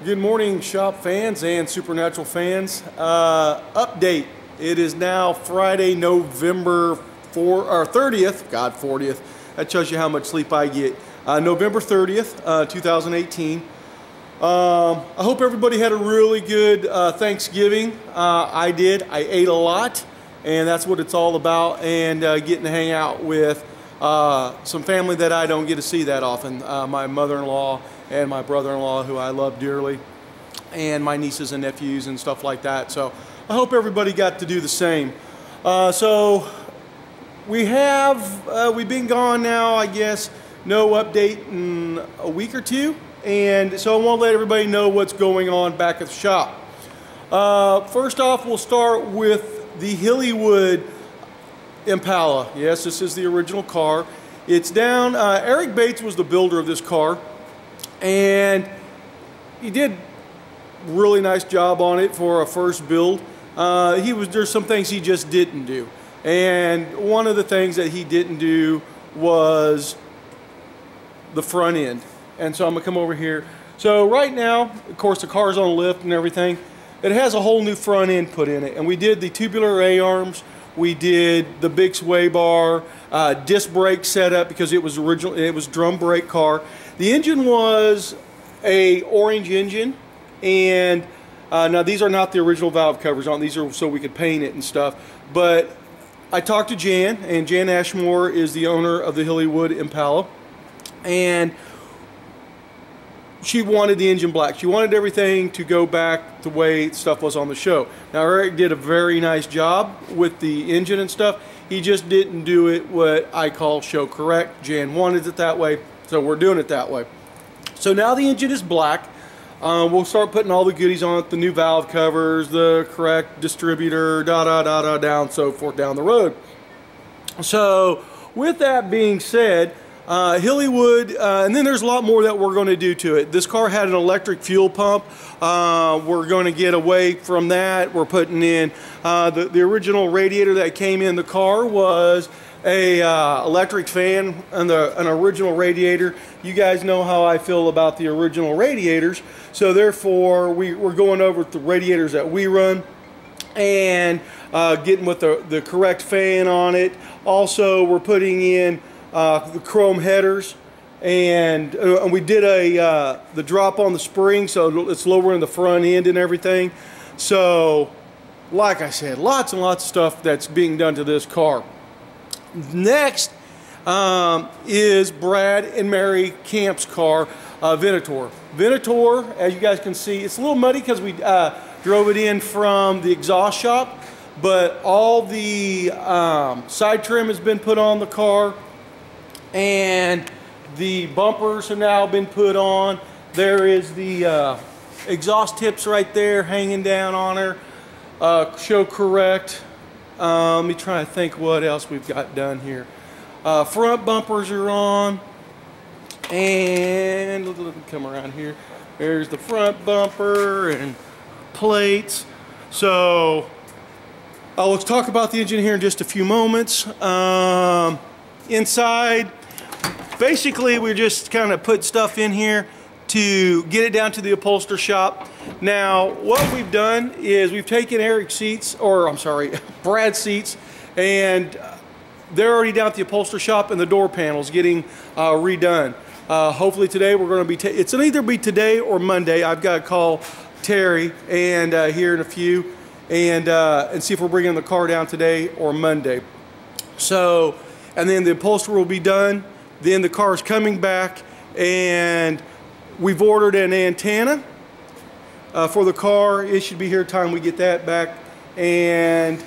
Good morning, shop fans and Supernatural fans. Update. It is now Friday, November 30th. God, 40th. That tells you how much sleep I get. November 30th, 2018. I hope everybody had a really good Thanksgiving. I did. I ate a lot, and that's what it's all about. And getting to hang out with some family that I don't get to see that often. My mother-in-law and my brother-in-law, who I love dearly, and my nieces and nephews and stuff like that. So I hope everybody got to do the same. So we've been gone now, I guess, no update in a week or two. And so I want to let everybody know what's going on back at the shop. First off, we'll start with the Hillywood Impala. Yes, this is the original car. It's down. Eric Bates was the builder of this car, and he did a really nice job on it for a first build. There's some things he just didn't do, and one of the things that he didn't do was the front end. And so I'm gonna come over here. So right now, of course, the car's on lift and everything. It has a whole new front end put in it, and we did the tubular A-arms. We did the big sway bar, disc brake setup because it was drum brake car. The engine was a orange engine, and now these are not the original valve covers on. These are so we could paint it and stuff. But I talked to Jan, and Jan Ashmore is the owner of the Hillywood Impala, and she wanted the engine black. She wanted everything to go back the way stuff was on the show. Now Eric did a very nice job with the engine and stuff. He just didn't do it what I call show correct. Jan wanted it that way, so we're doing it that way. So now the engine is black. We'll start putting all the goodies on it, the new valve covers, the correct distributor, down so forth down the road. So with that being said, Hillywood, and then there's a lot more that we're going to do to it. This car had an electric fuel pump. We're going to get away from that. We're putting in the original radiator that came in the car was a electric fan and an original radiator. You guys know how I feel about the original radiators, so therefore we're going over the radiators that we run and getting with the correct fan on it. Also, we're putting in the chrome headers, and we did the drop on the spring, so it's lowering the front end and everything. So like I said, lots and lots of stuff that's being done to this car. Next is Brad and Mary Camp's car, Venator. Venator, as you guys can see, it's a little muddy because we drove it in from the exhaust shop, but all the side trim has been put on the car, and the bumpers have now been put on. There is the exhaust tips right there hanging down on her, show correct. Let me try to think what else we've got done here. Front bumpers are on, and let me come around here. There's the front bumper and plates. So let's talk about the engine here in just a few moments. Inside, basically we just kind of put stuff in here to get it down to the upholster shop. Now what we've done is we've taken Eric's seats, or I'm sorry, Brad's seats, and they're already down at the upholster shop, and the door panels getting redone. Hopefully today we're going to be, it's going to either be today or Monday. I've got to call Terry and here in a few and see if we're bringing the car down today or Monday. So, and then the upholstery will be done. Then the car is coming back, and we've ordered an antenna for the car. It should be here time we get that back. And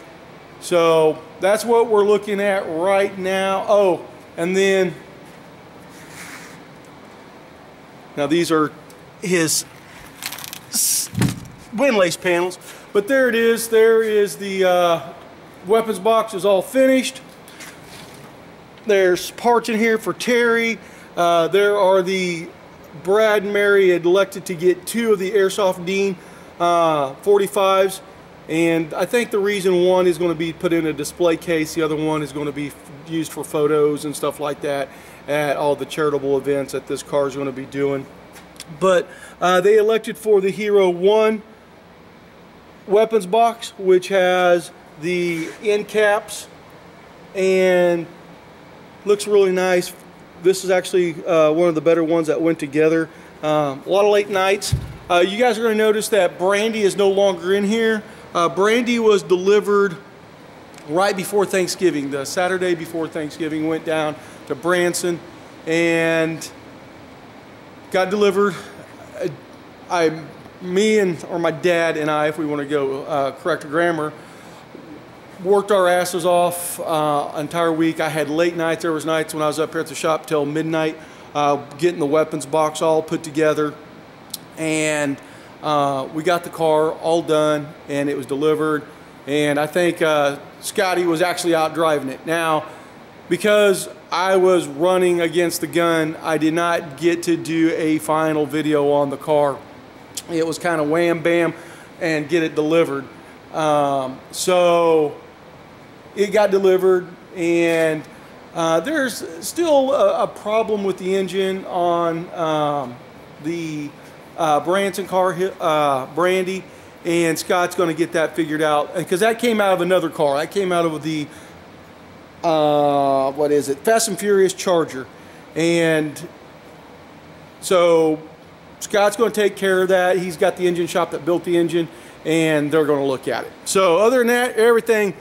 so that's what we're looking at right now. Oh, and then now these are his windlace panels, but there it is. There is the weapons box is all finished. There's parts in here for Terry. There are the Brad and Mary had elected to get 2 of the Airsoft Dean 45s, and I think the reason one is going to be put in a display case, the other one is going to be used for photos and stuff like that at all the charitable events that this car is going to be doing. but they elected for the Hero 1 weapons box, which has the end caps and looks really nice. This is actually one of the better ones that went together. A lot of late nights. You guys are going to notice that Brandy is no longer in here. Brandy was delivered right before Thanksgiving. The Saturday before Thanksgiving, went down to Branson and got delivered. My dad and I, if we want to go correct grammar, worked our asses off entire week. I had late nights. There was nights when I was up here at the shop till midnight, getting the weapons box all put together. And we got the car all done, and it was delivered. And I think Scotty was actually out driving it. Now, because I was running against the gun, I did not get to do a final video on the car. It was kind of wham bam and get it delivered. So it got delivered, and there's still a problem with the engine on the Branson car, Brandy, and Scott's going to get that figured out, because that came out of another car. That came out of the what is it, Fast and Furious Charger. And so Scott's going to take care of that. He's got the engine shop that built the engine, and they're going to look at it. So other than that, everything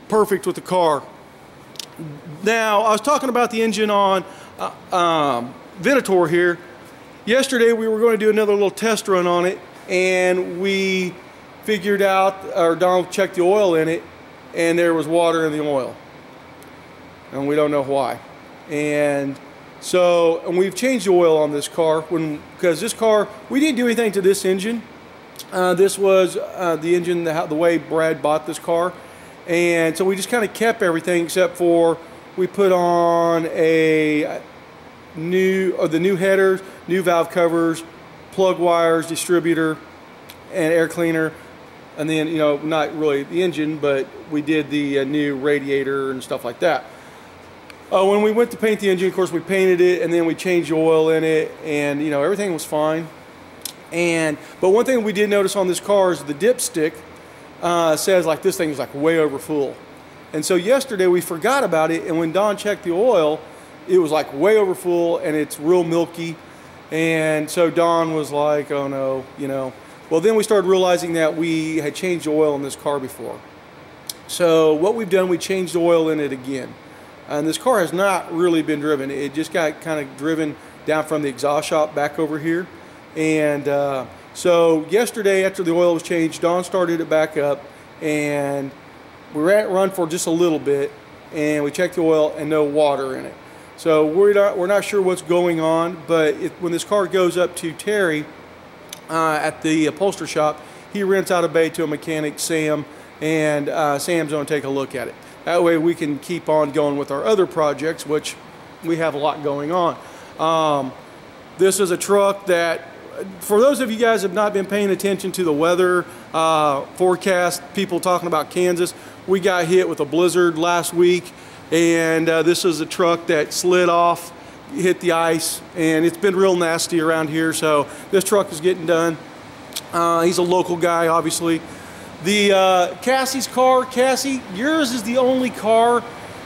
perfect with the car. Now, I was talking about the engine on Venator here. Yesterday we were going to do another little test run on it, and we figured out, or Donald checked the oil in it, and there was water in the oil, and we don't know why. And so, and we've changed the oil on this car, because this car, we didn't do anything to this engine. This was the engine, the way Brad bought this car, and so we just kind of kept everything except for we put on the new headers, new valve covers, plug wires, distributor, and air cleaner. And then, you know, not really the engine, but we did the new radiator and stuff like that. When we went to paint the engine, of course, we painted it, and then we changed the oil in it, and, you know, everything was fine. But one thing we did notice on this car is the dipstick says like this thing is like way over full. And so yesterday we forgot about it, and when Don checked the oil, it was like way over full, and it's real milky. And so Don was like, oh no, you know. Well, then we started realizing that we had changed the oil in this car before. So what we've done, we changed the oil in it again. And this car has not really been driven. It just got kind of driven down from the exhaust shop back over here. And so yesterday, after the oil was changed, Don started it back up, and we ran it run for just a little bit, and we checked the oil and no water in it. So we're not sure what's going on, but when this car goes up to Terry at the upholstery shop, he rents out a bay to a mechanic, Sam, and Sam's going to take a look at it. That way we can keep on going with our other projects, which we have a lot going on. This is a truck that, for those of you guys who have not been paying attention to the weather forecast, people talking about Kansas, we got hit with a blizzard last week, and this is a truck that slid off, hit the ice, and it's been real nasty around here, so this truck is getting done. He's a local guy, obviously. The Cassie's car, Cassie, yours is the only car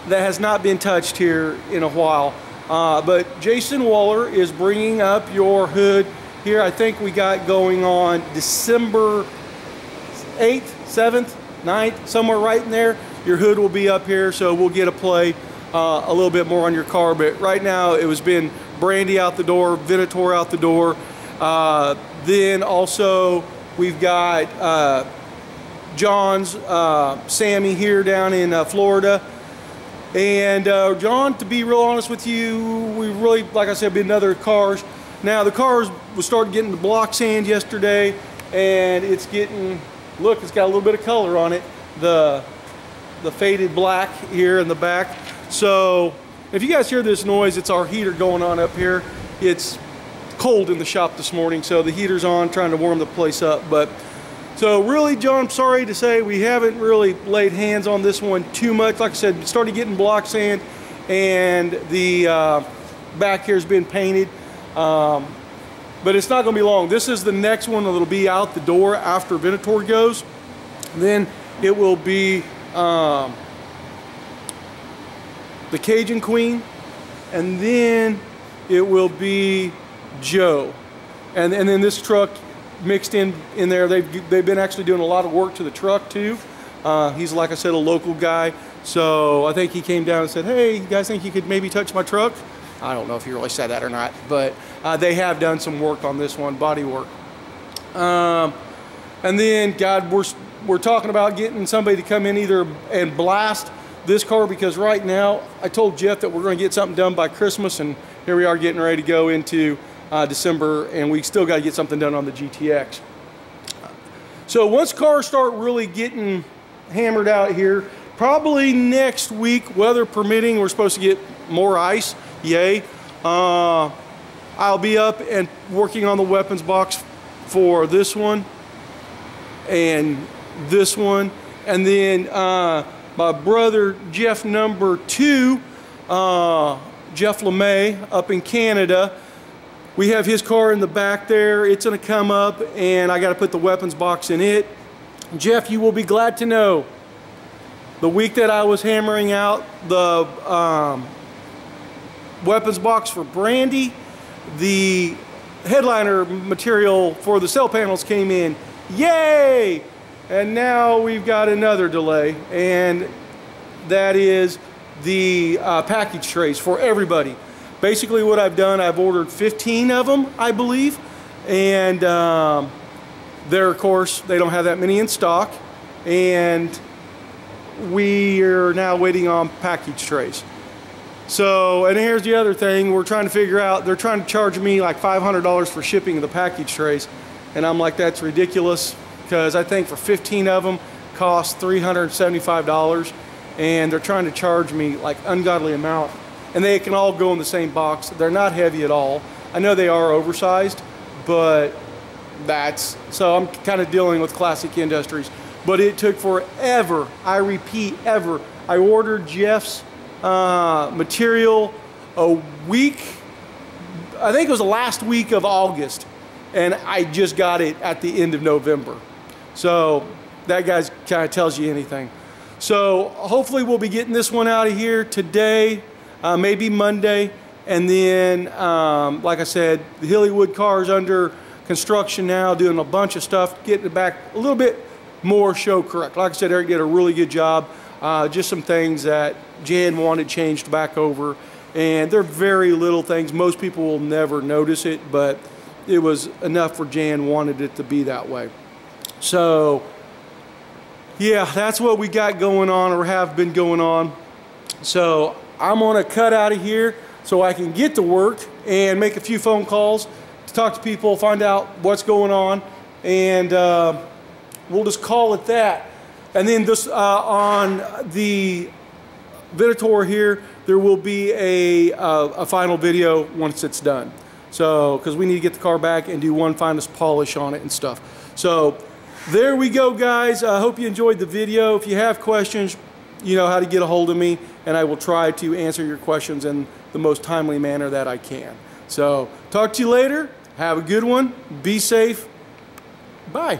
that has not been touched here in a while. But Jason Waller is bringing up your hood here. I think we got going on December 8th, 7th, 9th, somewhere right in there. Your hood will be up here, so we'll get a play a little bit more on your car. But right now it was been Brandy out the door, Venator out the door. Then also we've got John's Sammy here down in Florida. And John, to be real honest with you, we really, like I said, been in other cars. Now the cars was started getting the block sand yesterday, and it's getting, look, it's got a little bit of color on it. The faded black here in the back. So if you guys hear this noise, it's our heater going on up here. It's cold in the shop this morning, so the heater's on, trying to warm the place up. But so really, John, I'm sorry to say we haven't really laid hands on this one too much. Like I said, we started getting block sand, and the back here's been painted. but it's not going to be long. This is the next one that'll be out the door after Venator goes. Then it will be the Cajun Queen, and then it will be Joe, and then this truck mixed in there. They've been actually doing a lot of work to the truck too. He's, like I said, a local guy, so I think he came down and said, hey, you guys think you could maybe touch my truck? I don't know if he really said that or not, but they have done some work on this one, body work. And then, God, we're talking about getting somebody to come in either and blast this car, because right now I told Jeff that we're going to get something done by Christmas, and here we are getting ready to go into December, and we still got to get something done on the GTX. So once cars start really getting hammered out here, probably next week, weather permitting, we're supposed to get more ice. Yay. I'll be up and working on the weapons box for this one and this one, and then my brother Jeff number 2, Jeff LeMay up in Canada, we have his car in the back there. It's going to come up, and I got to put the weapons box in it. Jeff, you will be glad to know, the week that I was hammering out the weapons box for Brandy, the headliner material for the cell panels came in. Yay! And now we've got another delay, and that is the package trays for everybody. Basically what I've done, I've ordered 15 of them, I believe, and they're, of course, they don't have that many in stock, and we are now waiting on package trays. So, and here's the other thing, we're trying to figure out, they're trying to charge me like $500 for shipping the package trays, and I'm like, that's ridiculous, because I think for 15 of them cost $375, and they're trying to charge me like ungodly amount, and they can all go in the same box. They're not heavy at all. I know they are oversized, but that's, so I'm kind of dealing with Classic Industries, but it took forever. I repeat, ever. I ordered Jeff's material a week, I think it was the last week of August, and I just got it at the end of November. So that guy kind of tells you anything. So hopefully we'll be getting this one out of here today, maybe Monday, and then like I said, the Hillywood car is under construction now, doing a bunch of stuff, getting it back a little bit more show correct. Like I said, Eric did a really good job. Just some things that Jan wanted changed back over, and they're very little things. Most people will never notice it, but it was enough for Jan wanted it to be that way. So yeah, that's what we got going on, or have been going on. So I'm gonna cut out of here so I can get to work and make a few phone calls to talk to people, find out what's going on, and we'll just call it that. And then this on the Venator here, there will be a final video once it's done. So, because we need to get the car back and do one final polish on it and stuff. So, there we go, guys. I hope you enjoyed the video. If you have questions, you know how to get a hold of me, and I will try to answer your questions in the most timely manner that I can. So, talk to you later. Have a good one. Be safe. Bye.